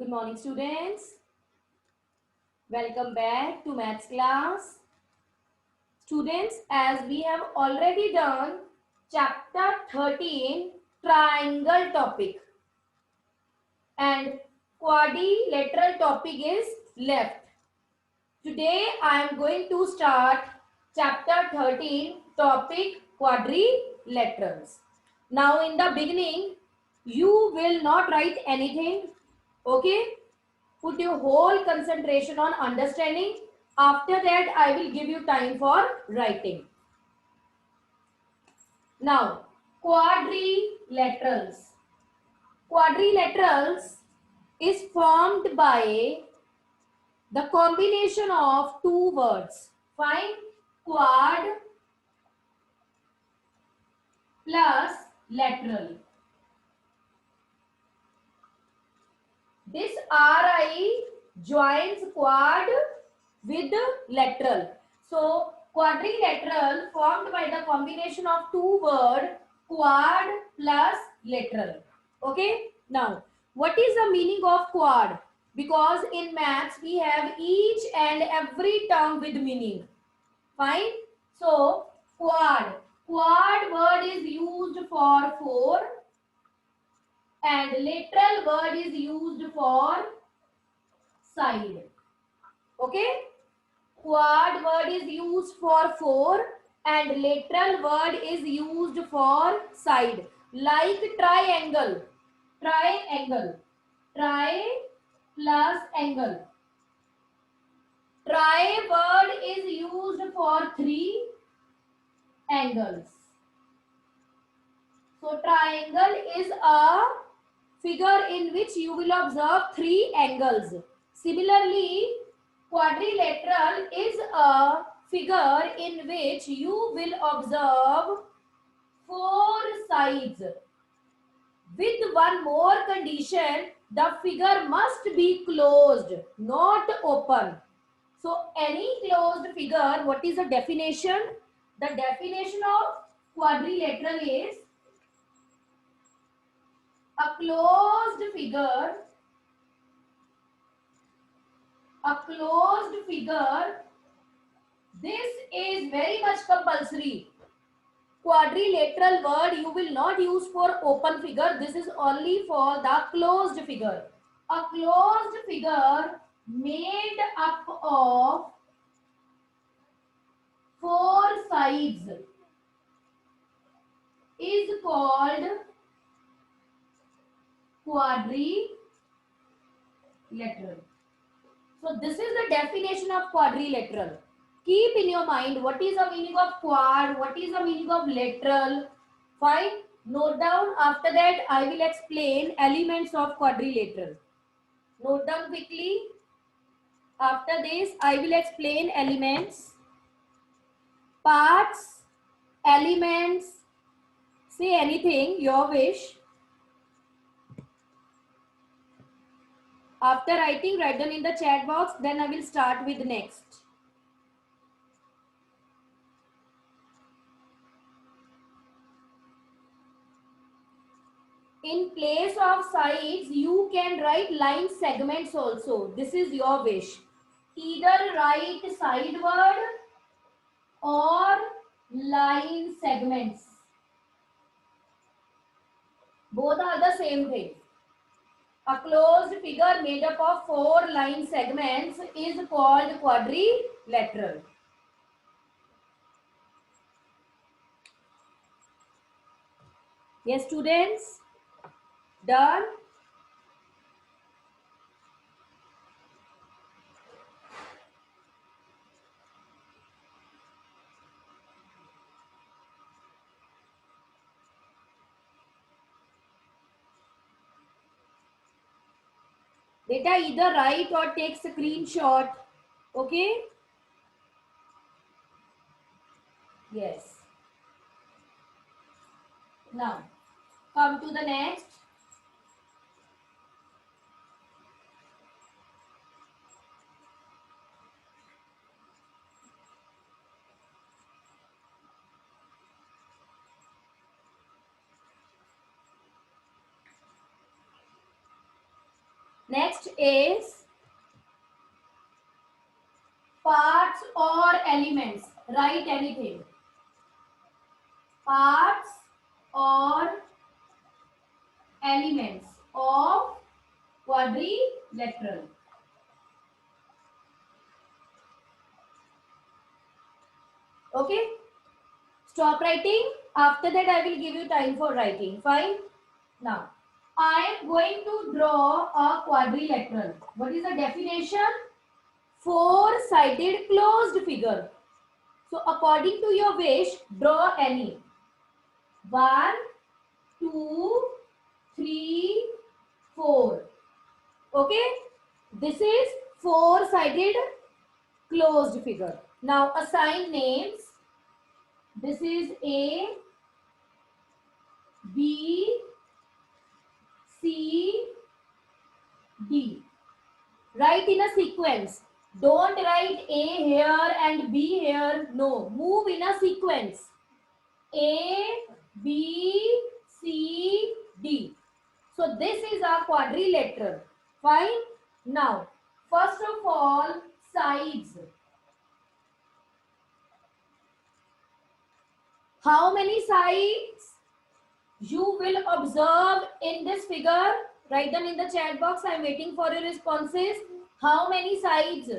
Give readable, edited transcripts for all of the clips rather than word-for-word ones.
Good morning, students. Welcome back to maths class. Students, as we have already done chapter 13, triangle topic, and quadrilateral topic is left. Today, I am going to start chapter 13, topic quadrilaterals. Now, in the beginning, you will not write anything, okay? Put your whole concentration on understanding. After that, I will give you time for writing. Now, quadrilaterals. Quadrilaterals is formed by the combination of two words. Fine. Quad plus lateral. This RI joins quad with lateral. So quadrilateral formed by the combination of two words quad plus lateral. Okay. Now what is the meaning of quad? Because in maths we have each and every term with meaning. Fine. So quad. Quad word is used for four and lateral word is used for side. Okay. Quad word is used for four and lateral word is used for side. Like triangle. Triangle. Tri plus angle. Tri word is used for three angles. So triangle is a figure in which you will observe three angles. Similarly, quadrilateral is a figure in which you will observe four sides. With one more condition, the figure must be closed, not open. So any closed figure, what is the definition? The definition of quadrilateral is a closed figure. A closed figure. This is very much compulsory. Quadrilateral word you will not use for open figure. This is only for the closed figure. A closed figure made up of four sides is called quadrilateral. So this is the definition of quadrilateral. Keep in your mind what is the meaning of quad, what is the meaning of lateral. Fine. Note down. After that, I will explain elements of quadrilateral. Note down quickly. After this, I will explain elements, parts, elements. Say anything, your wish. After writing, write down in the chat box. Then I will start with next. In place of sides, you can write line segments also. This is your wish. Either write side word or line segments. Both are the same thing. A closed figure made up of four line segments is called quadrilateral. Yes, students? Done? Beta, either write or take screenshot. Okay? Yes. Now, come to the next. Next is parts or elements. Write anything. Parts or elements of quadrilateral. Okay. Stop writing. After that, I will give you time for writing. Fine. Now, I am going to draw a quadrilateral. What is the definition? Four-sided closed figure. So, according to your wish, draw any. 1, 2, 3, 4. Okay. This is four-sided closed figure. Now, assign names. This is A, B, C, D. Write in a sequence. Don't write A here and B here. No, move in a sequence. A, B, C, D. So this is a quadrilateral. Fine. Now, first of all, sides. How many sides you will observe in this figure? Write them in the chat box. I am waiting for your responses. How many sides?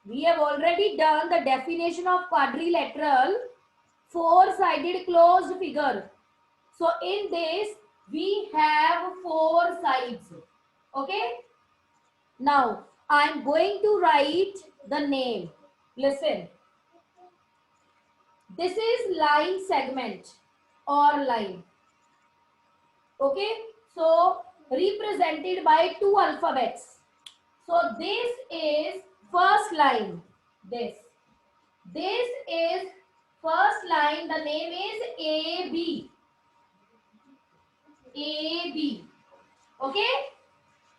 We have already done the definition of quadrilateral, four-sided closed figure. So in this, we have four sides. Okay. Now, I am going to write the name. Listen. This is line segment or line. Okay. So, represented by two alphabets. So, this is first line. This is first line. The name is AB. AB. Okay.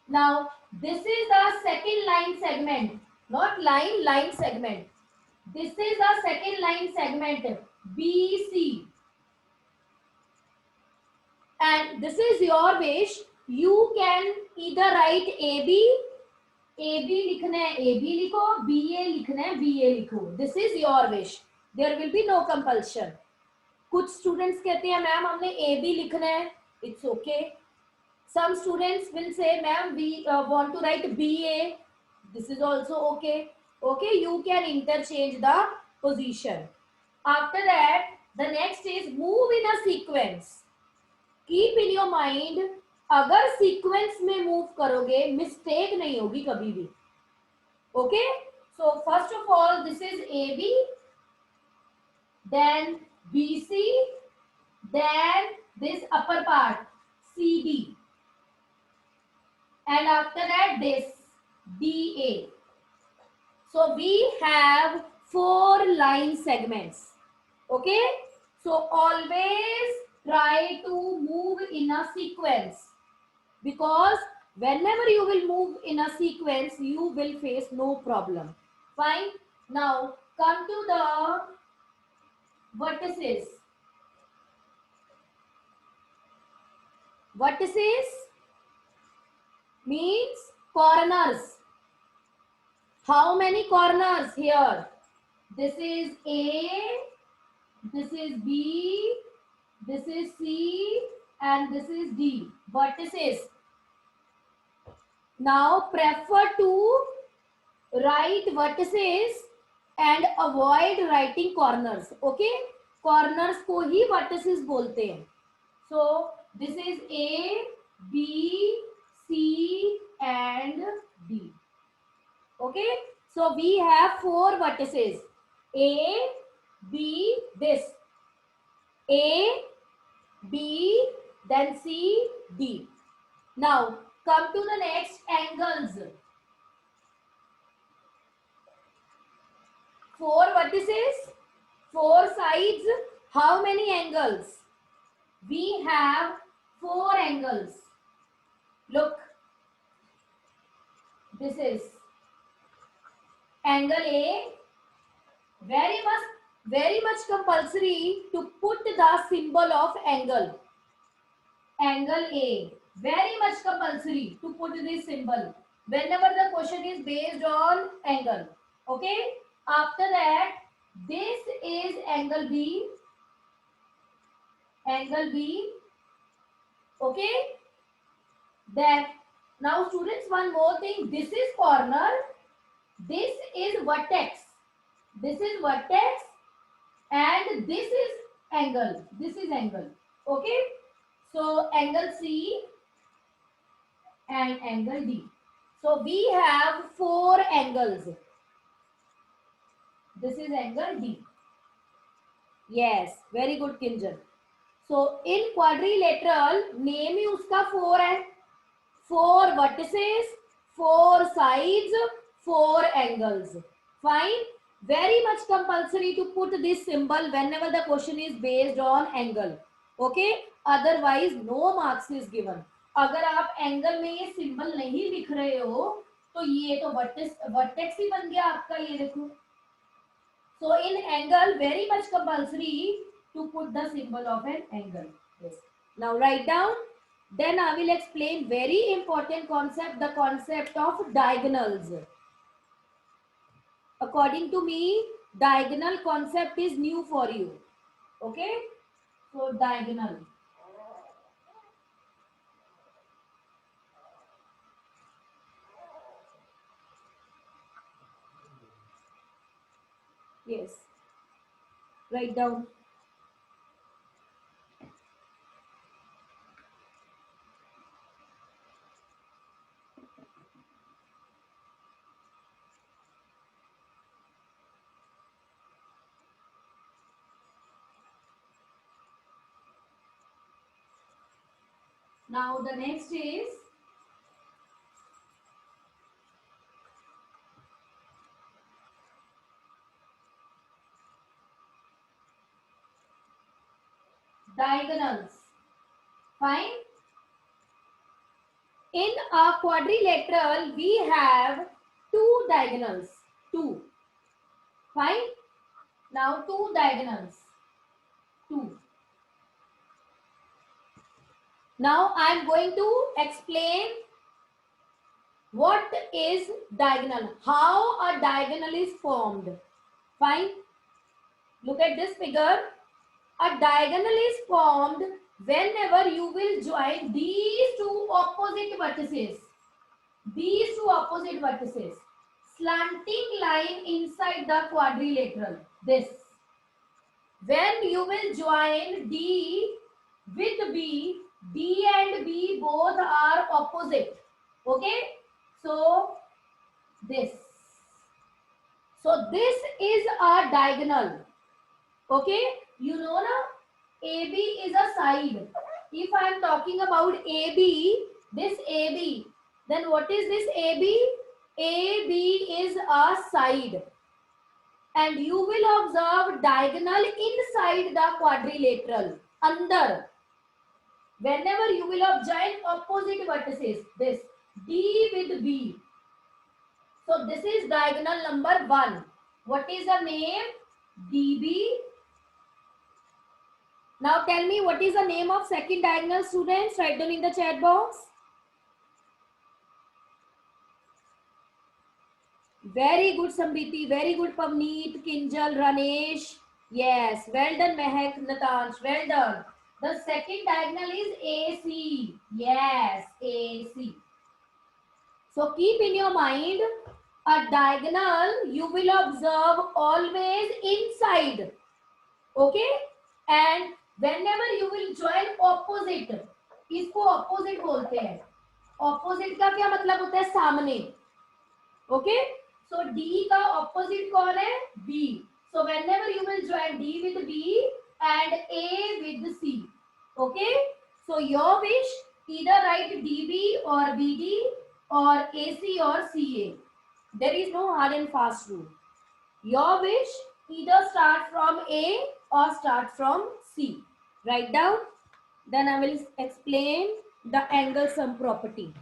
Now, this is the second line segment. Not line, line segment. This is the second line segment. BC. And this is your wish. You can either write AB. AB लिखना है AB लिखो, BA लिखना है BA लिखो. This is your wish. There will be no compulsion. कुछ students कहते हैं ma'am हमने AB लिखना है. It's okay. Some students will say ma'am we want to write BA. This is also okay. Okay, you can interchange the position. After that, the next is move in a sequence. Keep in your mind, अगर sequence में move करोगे mistake नहीं होगी कभी भी. Okay. So first of all this is AB, then BC, then this upper part CD, and after that this DA. So we have four line segments. Okay. So always try to move in a sequence, because whenever you will move in a sequence, you will face no problem. Fine. Now come to the vertices. Vertices means corners. How many corners here? This is A, this is B, this is C, and this is D. Vertices. Now prefer to write vertices and avoid writing corners. Okay? Corners को ही vertices बोलते हैं. So this is A, B, C, and D. Okay? So we have four vertices. A, B, this. A, B, then C, D. Now come to the next angles. Four vertices, four sides. How many angles? We have four angles. Look. This is angle A. Very much compulsory to put the symbol of angle. Angle A. very much compulsory to put this symbol whenever the question is based on angle. Okay. After that, this is angle B. Angle B. Okay. Then now students, one more thing. This is corner. This is vertex. This is vertex, and this is angle. This is angle. Okay. So angle C and angle D. So we have four angles. This is angle D. Yes, very good, Kinjan. So in quadrilateral, name ही उसका four है. Four vertices, four sides, four angles. Fine. Very much compulsory to put this symbol whenever the question is based on angle. Okay. Otherwise, no marks is given. अगर आप angle में ये symbol नहीं लिख रहे हो तो ये तो वर्टेक्स ही बन गया आपका. ये देखो. So in angle, very much compulsory to put the symbol of an angle. Yes. Now write down. Then I will explain very important concept, the concept of diagonals. According to me, diagonal concept is new for you. Okay? So diagonal. Yes. Write down. Now the next is diagonals. Fine. In a quadrilateral, we have two diagonals. Two. Fine. Now two diagonals. Two. Now I am going to explain what is diagonal, how a diagonal is formed. Fine. Look at this figure. A diagonal is formed whenever you will join these two opposite vertices. These two opposite vertices. Slanting line inside the quadrilateral. This. When you will join D with B, D and B both are opposite. Okay. So this. So this is a diagonal. Okay. You know now, AB is a side. If I am talking about AB, this AB, then what is this AB? AB is a side. And you will observe diagonal inside the quadrilateral. Under. Whenever you will join opposite vertices, this D with B. So this is diagonal number 1. What is the name? DB. Now tell me what is the name of second diagonal, students? Write down in the chat box. Very good, Samriti. Very good, Pavneet, Kinjal, Ranesh. Yes, well done, Mehak, Natansh. Well done. The second diagonal is AC. Yes, AC. So keep in your mind, a diagonal you will observe always inside. Okay? And whenever you will join opposite, इसको opposite बोलते हैं. Opposite का क्या मतलब होता है? सामने. Okay? So D का opposite कौन है? B. So whenever you will join D with B and A with C. Okay? So your wish, either write DB or BD or AC or CA. There is no hard and fast rule. Your wish, either start from A or start from C. Write down. Then I will explain the angle sum property.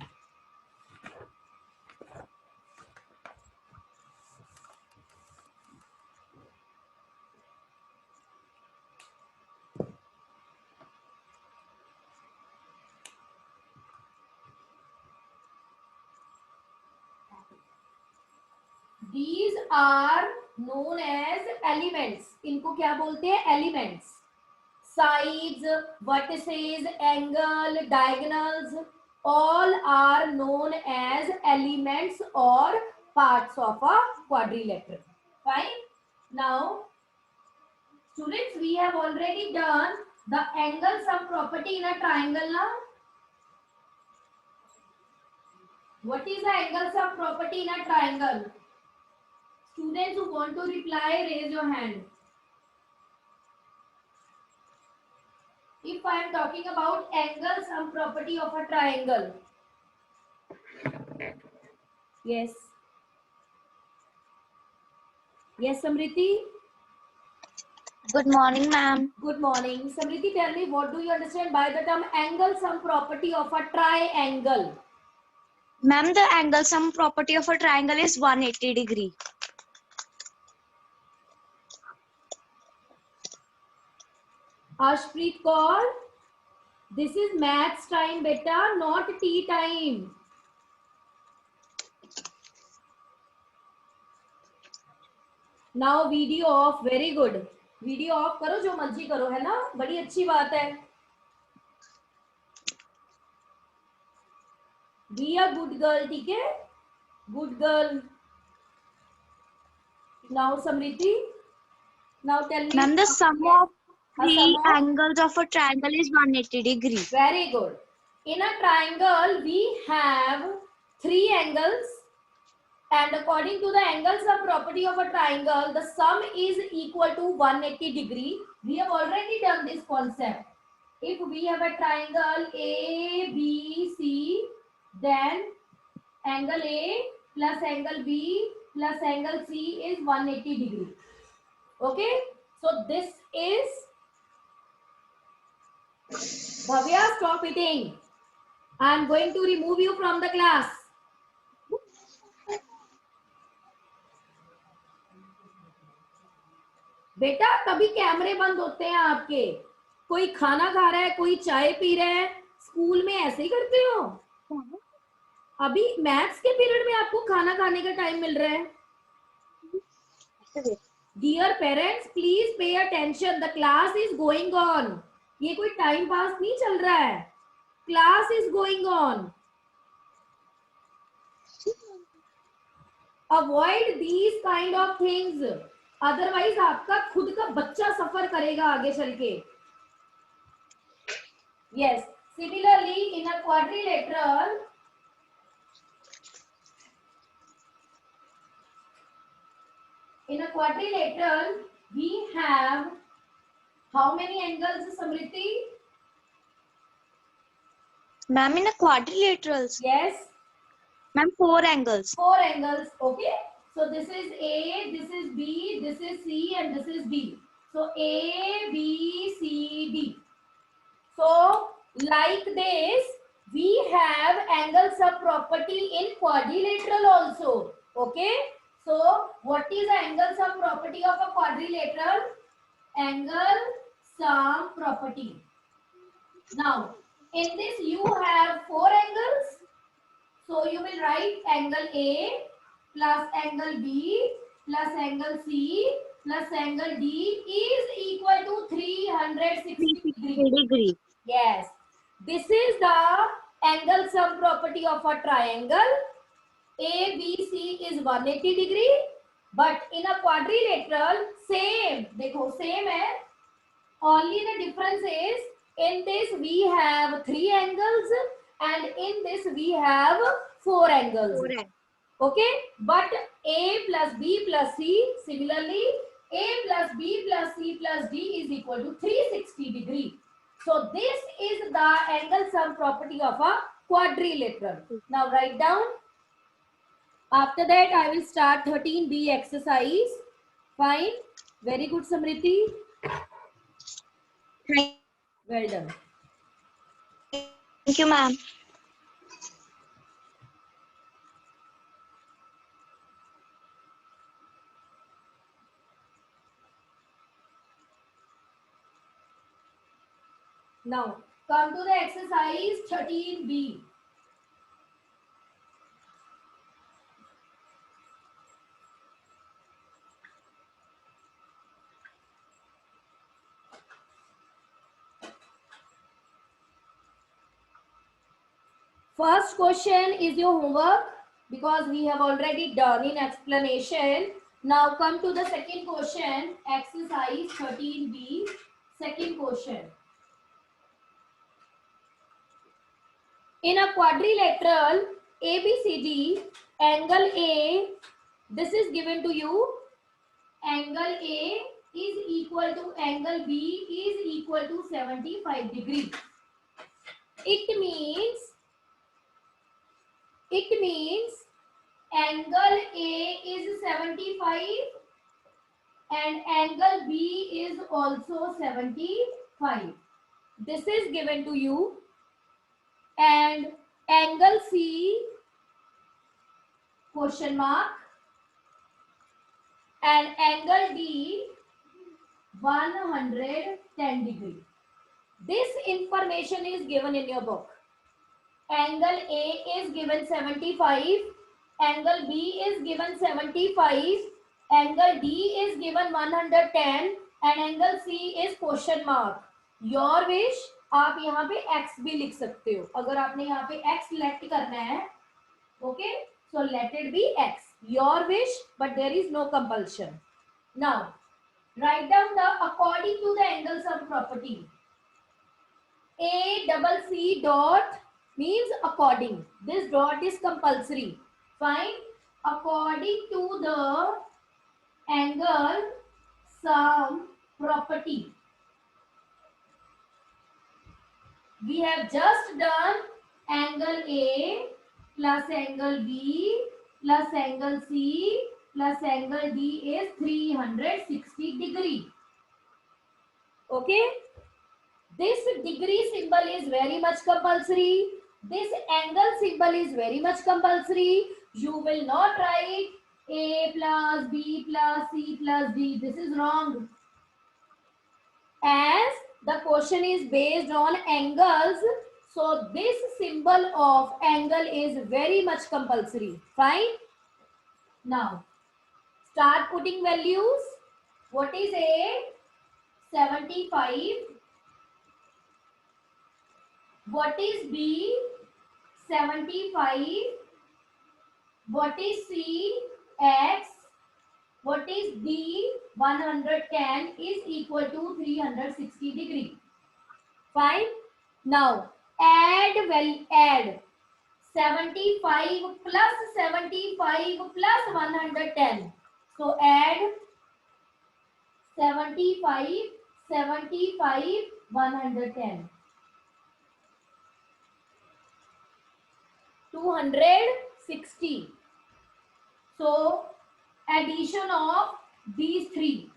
These are known as elements. इनको क्या बोलते हैं? Elements. Sides, vertices, angle, diagonals, all are known as elements or parts of a quadrilateral. Fine. Now, students, we have already done the angle sum property in a triangle now. What is the angle sum property in a triangle? Students who want to reply, raise your hand. If I am talking about angle sum property of a triangle. Yes. Yes, Samriti. Good morning, ma'am. Good morning. Samriti, tell me, what do you understand by the term angle sum property of a triangle? Ma'am, the angle sum property of a triangle is 180 degree. Ashpreet Kaur, this is maths time, beta, not tea time. Now video off, very good. Video of करो, जो मर्जी करो, है ना, बड़ी अच्छी बात है. बी अ गुड गर्ल, ठीक है, good girl. Now Samriddhi, now tell me. Ma'am, the sum of three angles of a triangle is 180 degree. Very good. In a triangle, we have three angles. And according to the angle sum property of a triangle, the sum is equal to 180 degree. We have already done this concept. If we have a triangle ABC, then angle A plus angle B plus angle C is 180 degree. Okay? So this is... Bhavya, stop eating. I am going to remove you from the class. बेटा कभी कैमरे बंद होते हैं आपके, कोई खाना खा रहा है, कोई चाय पी रहा है, स्कूल में ऐसे ही करते हो? अभी मैथ्स के पीरियड में आपको खाना खाने का टाइम मिल रहा है. Dear parents, please pay attention, the class is going on. ये कोई टाइम पास नहीं चल रहा है, class is going on. Avoid these kind of things, otherwise आपका खुद का बच्चा सफर करेगा आगे चल के. Yes, similarly in a quadrilateral, we have how many angles, Samriti? Ma'am, in a quadrilaterals. Yes. Ma'am, 4 angles. 4 angles. Okay. So this is A, this is B, this is C, and this is D. So A, B, C, D. So like this, we have angle sum property in quadrilateral also. Okay. So what is the angle sum property of a quadrilateral? Angle sum property. Now in this you have 4 angles. So you will write angle A plus angle B plus angle C plus angle D is equal to 360 degree. Yes. This is the angle sum property of a triangle. ABC is 180 degree. But in a quadrilateral, same. देखो same है. Only the difference is in this we have 3 angles. And in this we have 4 angles. Okay, but A plus B plus C, similarly A plus B plus C plus D is equal to 360 degree. So this is the angle sum property of a quadrilateral. Now write down. After that I will start 13B exercise. Fine. Very good, Samriti. Well done. Thank you, ma'am. Now come to the exercise 13B. First question is your homework because we have already done in explanation. Now come to the second question, exercise 13b. Second question. In a quadrilateral ABCD, angle A, this is given to you. Angle A is equal to angle B is equal to 75 degrees. It means angle A is 75 and angle B is also 75. This is given to you. And angle C, question mark, and angle D 110 degree. This information is given in your book. Angle A is given 75, angle B is given 75, angle D is given 110 and angle C is question mark. Your wish, आप यहाँ पे x भी लिख सकते हो अगर आपने यहाँ पे x select करना है. Okay, so let it be x. Your wish, but there is no compulsion. Now, write down the according to the angle sum property. A double C dot means according. This dot is compulsory. Fine. According to the angle sum property. We have just done angle A plus angle B plus angle C plus angle D is 360 degree. Okay. This degree symbol is very much compulsory. This angle symbol is very much compulsory. You will not write A plus B plus C plus D. This is wrong. As the question is based on angles, so this symbol of angle is very much compulsory. Fine. Now, start putting values. What is A? 75. What is B? 75. What is C? X. What is D? 110 is equal to 360 degree. Fine. Now add 75 plus 75 plus 110. So add 75, 75, 110. 260. So addition of these three,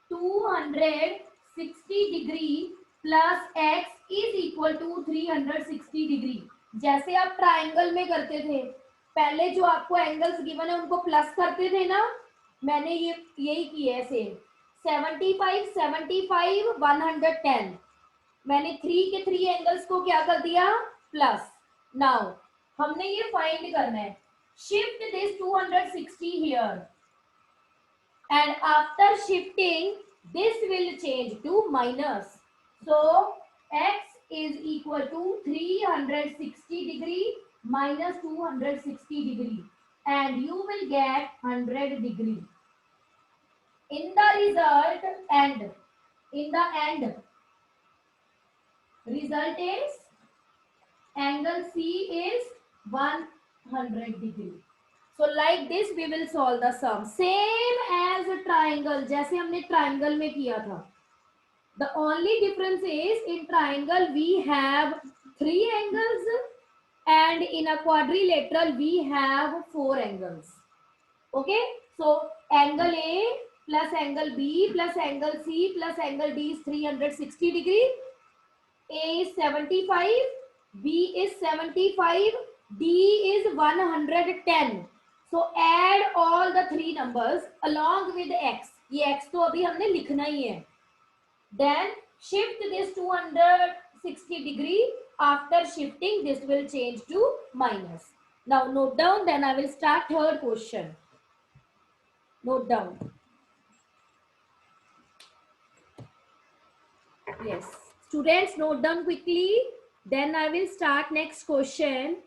260 degree plus x is equal to 360 degree. जैसे आप triangle में करते थे, पहले जो आपको angles given है उनको प्लस करते थे ना, मैंने ये यही किया है सेम. 75, 75, 110. मैंने 3 के 3 एंगल्स को क्या कर दिया? प्लस. नाउ हमने ये फाइंड करना है. Shift this 260 here and after shifting this will change to minus. So x is equal to 360 degree minus 260 degree and you will get 100 degree. In the result end, result is angle C is 100 degree. So like this we will solve the sum. Same as a triangle, जैसे हमने triangle में किया था. The only difference is in triangle we have 3 angles and in a quadrilateral we have 4 angles. Okay, so angle A plus angle B plus angle C plus angle D is 360 degree. A is 75, B is 75, D is 110. So add all the 3 numbers along with x. ये x तो अभी हमने लिखना ही है. Then shift this 260 degree. After shifting this will change to minus. Now note down, then I will start third question. Note down. Yes. Students, note down quickly. Then I will start next question.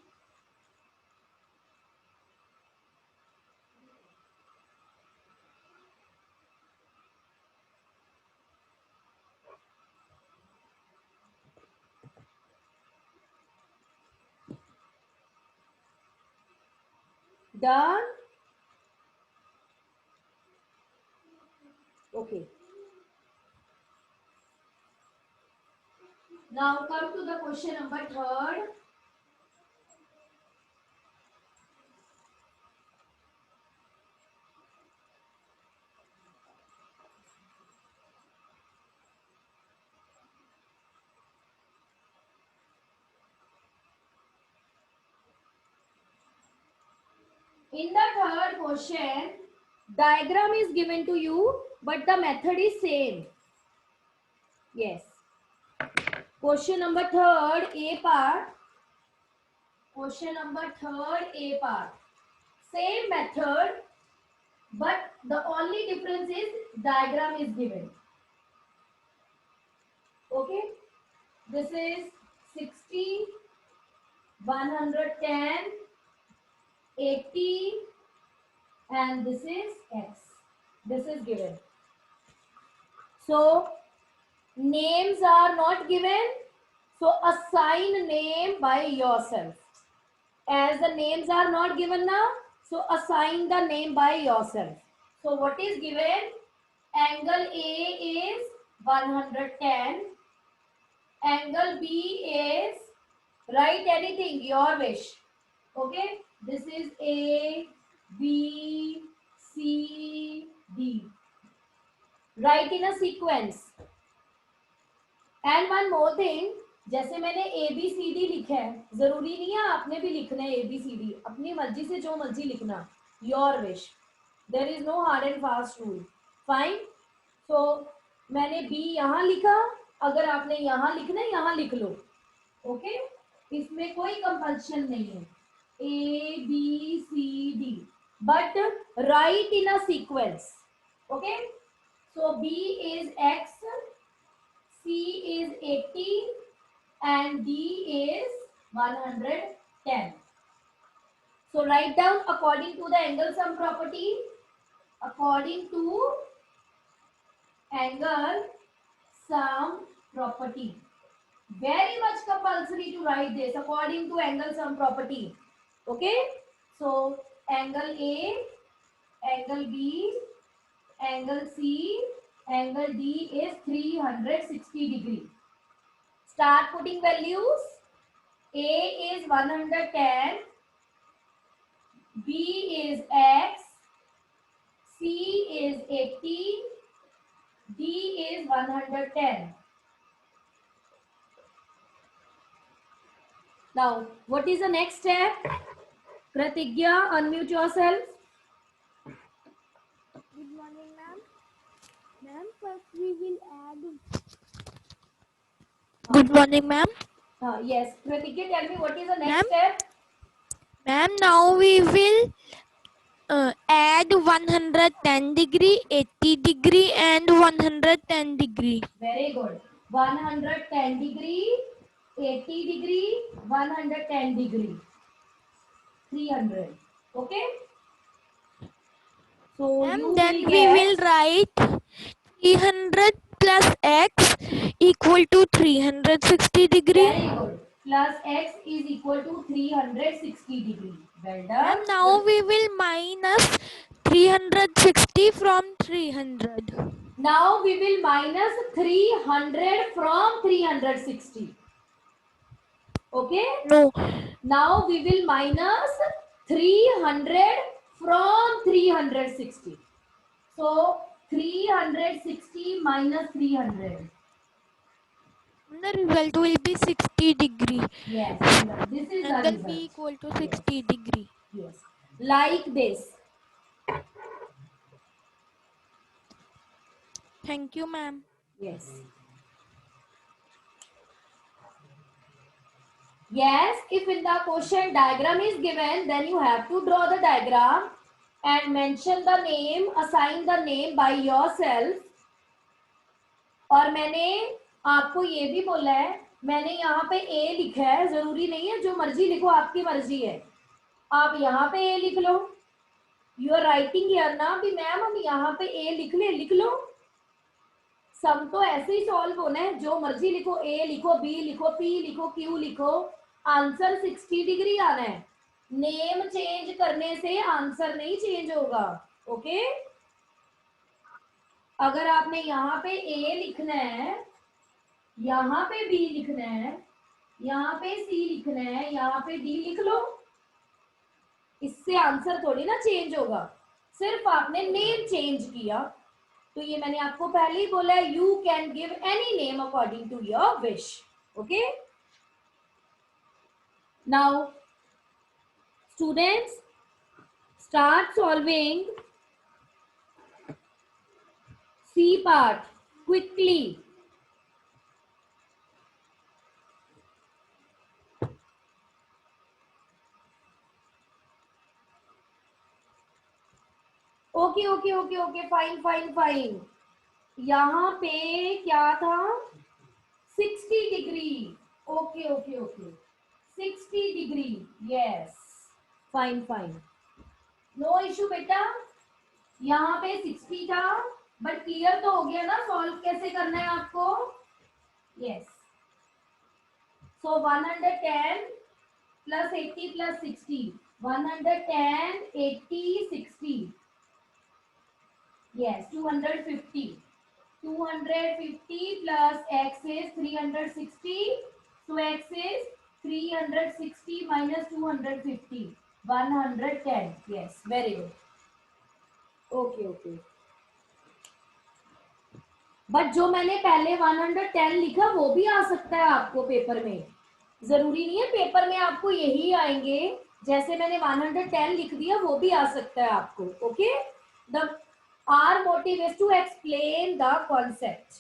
Done? Okay. Now come to the question number 3rd. In the 3rd question, diagram is given to you, but the method is same. Yes. Question number 3rd, A part. Question number 3rd, A part. Same method, but the only difference is diagram is given. Okay. This is 60, 110, 80, and this is X. This is given. So names are not given. So assign name by yourself. As the names are not given now, so assign the name by yourself. So what is given? Angle A is 110. Angle B is, write anything, your wish. Okay, this is A, B, C, D. Write in a sequence. And one more thing, जैसे मैंने ए B C D लिखा है, जरूरी नहीं है आपने भी लिखना है ए बी सी डी, अपनी मर्जी से जो मर्जी लिखना, your wish. There is no hard and fast rule. Fine. So मैंने बी यहाँ लिखा, अगर आपने यहाँ लिखना है यहाँ लिख लो. ओके, इसमें कोई कंपल्शन नहीं है. A B C D, but write in a sequence. Okay, so B is X, C is 80 and D is 110. So write down according to the angle sum property. According to angle sum property. Very much compulsory to write this according to angle sum property. Okay. So angle A, angle B, angle C, angle D is 360 degree. Start putting values. A is 110, B is X, C is 80, D is 110. Now, what is the next step? Pratigya, unmute yourself. Good morning, ma'am. Ma'am, first we will add. Good morning, ma'am. Yes, Pratigya, tell me what is the next Ma'am? step? Ma'am, now we will add 110 degree, 80 degree and 110 degree. Very good. 110 degree, 80 degree, 110 degree, 300. Okay. So Ma'am, you then will we get, will write 300 plus x equal to 360 degree. very good. Plus x is equal to 360 degree. Well done. Ma'am, now we will minus 360 from 300. Now we will minus 300 from 360. Okay. No. Now we will minus 300 from 360. So 360 minus 300. The result will be 60 degree. Yes, this is the Angle result. B equal to 60 degree. Yes, like this. Thank you, ma'am. Yes. Yes, if in the question diagram is given, then you have to draw the diagram and mention the name, assign the name by yourself. और मैंने आपको ये भी बोला है, मैंने यहाँ पे ए लिखा है, जरूरी नहीं है, जो मर्जी लिखो, आपकी मर्जी है। आप यहाँ पे ए लिख लो, यू आर राइटिंग हियर ना भी मैम हम यहाँ पे ए लिख ले, लिख लो। सम तो ऐसे ही सॉल्व होना है, जो मर्जी लिखो, ए लिखो, बी लिखो, पी लिखो, क्यू लिखो, आंसर 60 डिग्री आना है। नेम चेंज करने से आंसर नहीं चेंज होगा। ओके, अगर आपने यहाँ पे ए लिखना है, यहाँ पे बी लिखना है, यहाँ पे सी लिखना है, यहाँ पे डी लिख लो, इससे आंसर थोड़ी ना चेंज होगा, सिर्फ आपने नेम चेंज किया। तो ये मैंने आपको पहले ही बोला है, you can give any name according to your wish. Okay, now students start solving C part quickly. Okay okay okay okay, fine fine fine. यहाँ पे क्या था, 60 degree. Okay okay okay, 60 degree, yes, fine fine, no issue बेटा। यहाँ पे 60 था, but clear तो हो गया ना सॉल्व कैसे करना है आपको। Yes, so 110 plus 80 plus 60, 110 80 60, yes 250, 250 plus x is 360, so x is 360 minus 250, 110, yes, very good, okay okay। But जो मैंने पहले 110 लिखा वो भी आ सकता है आपको पेपर में, जरूरी नहीं है पेपर में आपको यही आएंगे, जैसे मैंने 110 लिख दिया वो भी आ सकता है आपको। Okay, the our motive is to explain the concept.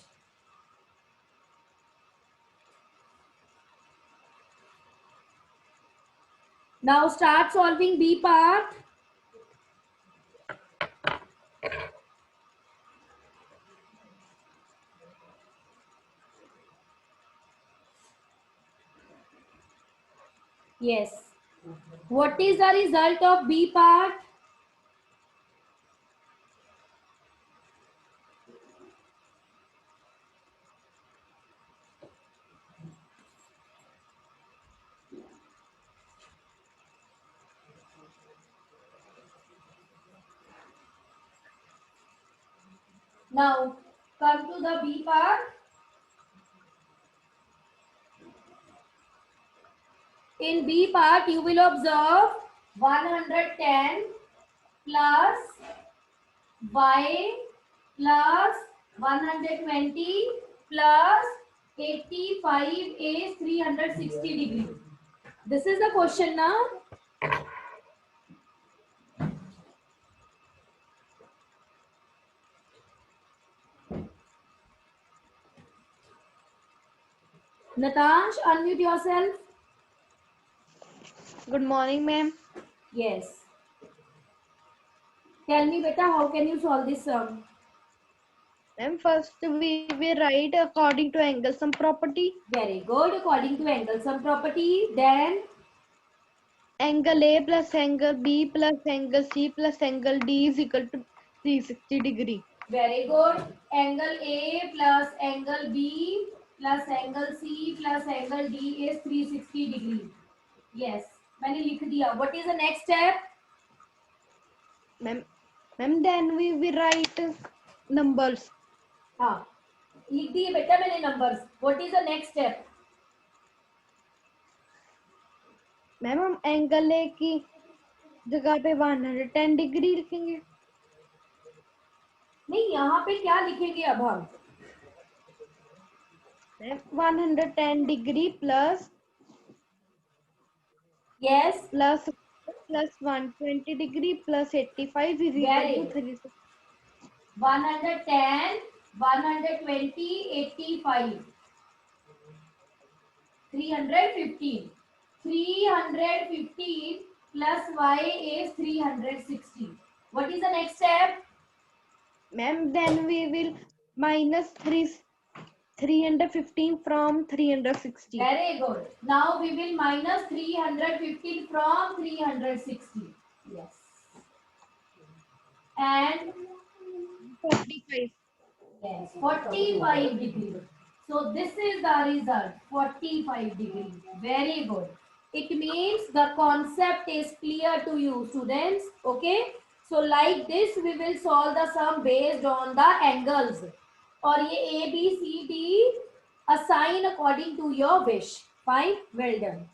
Now start solving B part. Yes, what is the result of B part? Now come to the B part. In B part you will observe 110 plus y plus 120 plus 85 is 360 degree. This is the question now. Natansh, unmute yourself. Good morning, ma'am. Yes. Tell me, beta, how can you solve this sum? Ma'am, first we will write according to angle sum property. Very good. According to angle sum property, then Angle A plus angle B plus angle C plus angle D is equal to 360 degree. very good. Angle A plus angle B plus angle C plus angle D is 360 degree. Yes. मैंने लिख दिया. What is the next step? Ma'am, then we will write numbers. हाँ, लिख दिए बेटा मैंने numbers. What is the next step? Ma'am हम angle A की जगह पे 110 डिग्री लिखेंगे। नहीं, यहाँ पे क्या लिखेंगे अब हम? 110 degree plus Yes. Plus 120 degree plus 85 is equal to 360. 110, 120, 85, 315. 315 plus y is 360. What is the next step? Ma'am, then we will minus 3 315 from 360. Very good. Now we will minus 315 from 360. Yes. And 45. yes, 45 degree. So this is the result, 45 degree. Very good. It means the concept is clear to you, students. Okay. So like this, we will solve the sum based on the angles. और ये A, B, C, D assign according to your wish. Fine. Well done.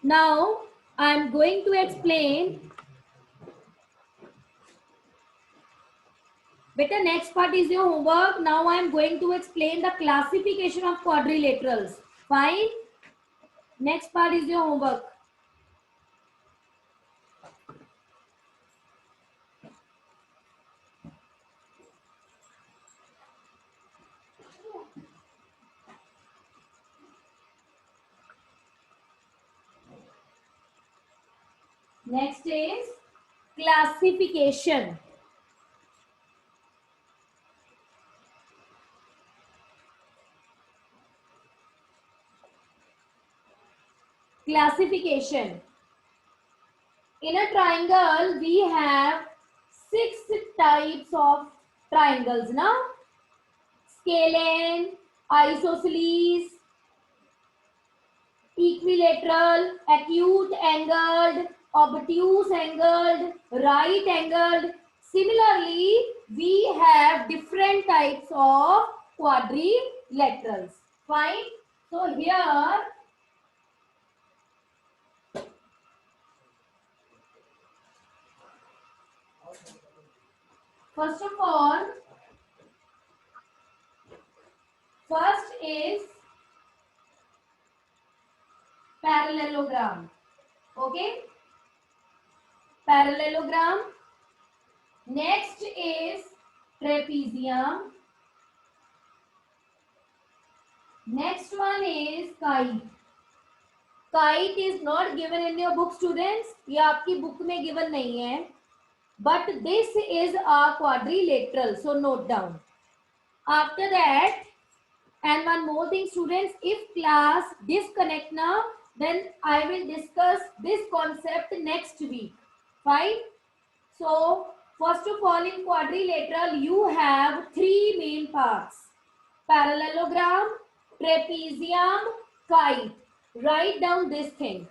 Now I am going to explain. Beta, next part is your homework. Now I am going to explain the classification of quadrilaterals. Fine. Next part is your homework. Next is classification. Classification. In a triangle, we have 6 types of triangles now. Scalene, isosceles, equilateral, acute angled, obtuse angled, right angled. Similarly, we have different types of quadrilaterals. Fine. So here, first of all, first is parallelogram. Okay. Parallelogram. Next is trapezium. Next one is kite. Kite is not given in your book, students. ये आपकी book में given नहीं है. But this is a quadrilateral. So note down. After that, and one more thing, students, if class disconnect now, then I will discuss this concept next week. Fine. So first of all, in quadrilateral, you have 3 main parts: parallelogram, trapezium, kite. Write down this thing.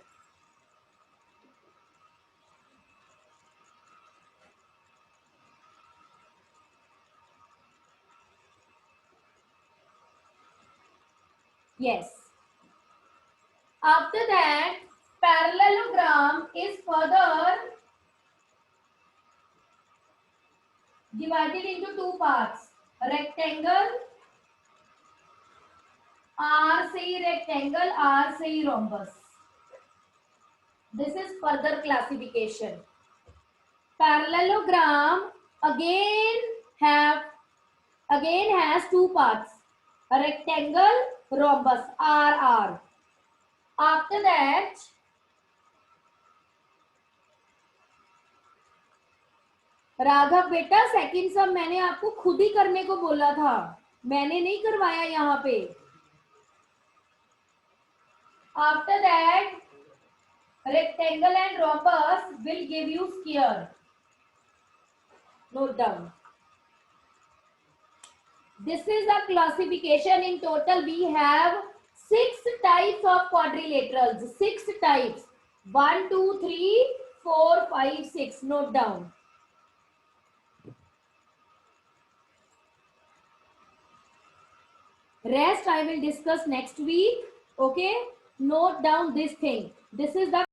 Yes. After that, parallelogram is further divided into 2 parts: rectangle, R से ही rectangle, R से ही rhombus. This is further classification. Parallelogram again has 2 parts: a rectangle, rhombus, RR. After that, Raghav बेटा second सम मैंने आपको खुद ही करने को बोला था, मैंने नहीं करवाया यहाँ पे. After that, rectangle and rhombus will give you square. Note down. This is the classification. In total, we have 6 types of quadrilaterals. 6 types. 1, 2, 3, 4, 5, 6. Note down. Rest I will discuss next week. Okay. Note down this thing. This is the